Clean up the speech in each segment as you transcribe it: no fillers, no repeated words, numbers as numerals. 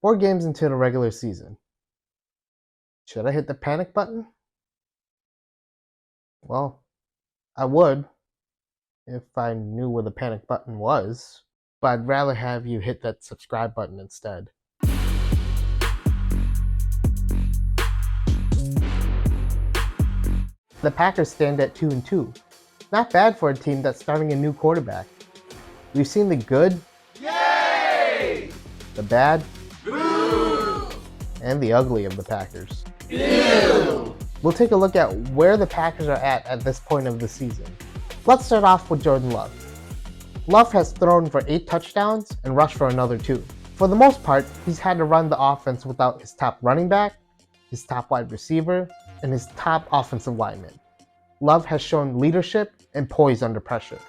4 games into the regular season. Should I hit the panic button? Well, I would if I knew where the panic button was, but I'd rather have you hit that subscribe button instead. The Packers stand at 2-2. Not bad for a team that's starting a new quarterback. We've seen the good, Yay! the bad, Boo! and the ugly of the Packers. Ew! We'll take a look at where the Packers are at this point of the season. Let's start off with Jordan Love. Love has thrown for 8 touchdowns and rushed for another 2. For the most part, he's had to run the offense without his top running back, his top wide receiver, and his top offensive lineman. Love has shown leadership and poise under pressure.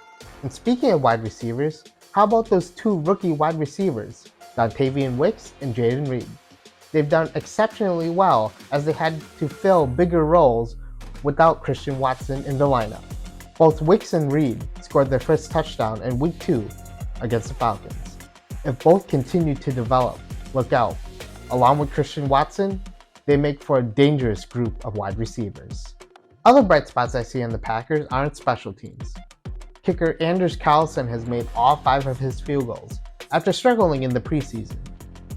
And speaking of wide receivers, how about those 2 rookie wide receivers, Dontavian Wicks and Jaden Reed? They've done exceptionally well as they had to fill bigger roles without Christian Watson in the lineup. Both Wicks and Reed scored their first touchdown in Week 2 against the Falcons. If both continue to develop, look out. Along with Christian Watson, they make for a dangerous group of wide receivers. Other bright spots I see on the Packers aren't special teams. Kicker Anders Carlson has made all 5 of his field goals after struggling in the preseason,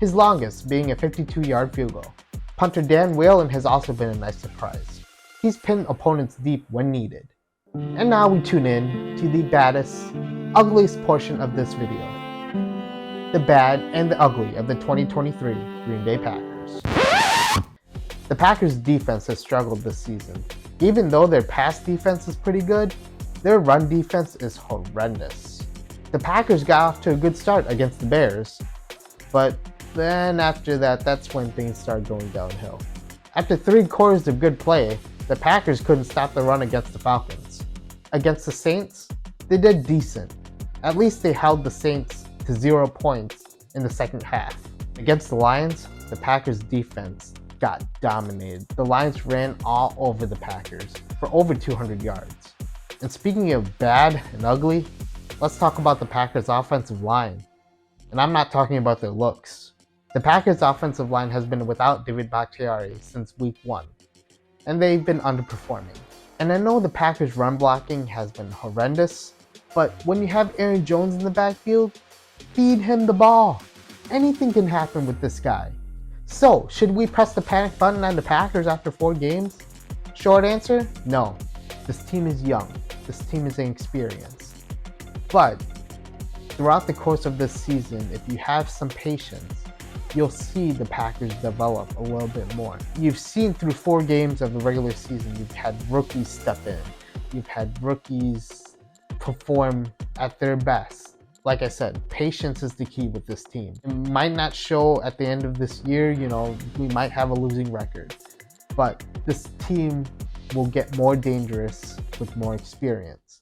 his longest being a 52-yard field goal. Punter Dan Whalen has also been a nice surprise. He's pinned opponents deep when needed. And now we tune in to the baddest, ugliest portion of this video. The bad and the ugly of the 2023 Green Bay Packers. The Packers' defense has struggled this season. Even though their pass defense is pretty good, their run defense is horrendous. The Packers got off to a good start against the Bears, but then after that, that's when things started going downhill. After 3 quarters of good play, the Packers couldn't stop the run against the Falcons. Against the Saints, they did decent. At least they held the Saints to 0 points in the second half. Against the Lions, the Packers' defense got dominated. The Lions ran all over the Packers for over 200 yards. And speaking of bad and ugly, let's talk about the Packers' offensive line. And I'm not talking about their looks. The Packers' offensive line has been without David Bakhtiari since Week 1, and they've been underperforming. And I know the Packers' run blocking has been horrendous, but when you have Aaron Jones in the backfield, feed him the ball. Anything can happen with this guy. So, should we press the panic button on the Packers after 4 games? Short answer, no. This team is young. This team is inexperienced. But throughout the course of this season, if you have some patience, you'll see the Packers develop a little bit more. You've seen through 4 games of the regular season, you've had rookies step in. You've had rookies perform at their best. Like I said, patience is the key with this team. It might not show at the end of this year, we might have a losing record. But this team will get more dangerous with more experience.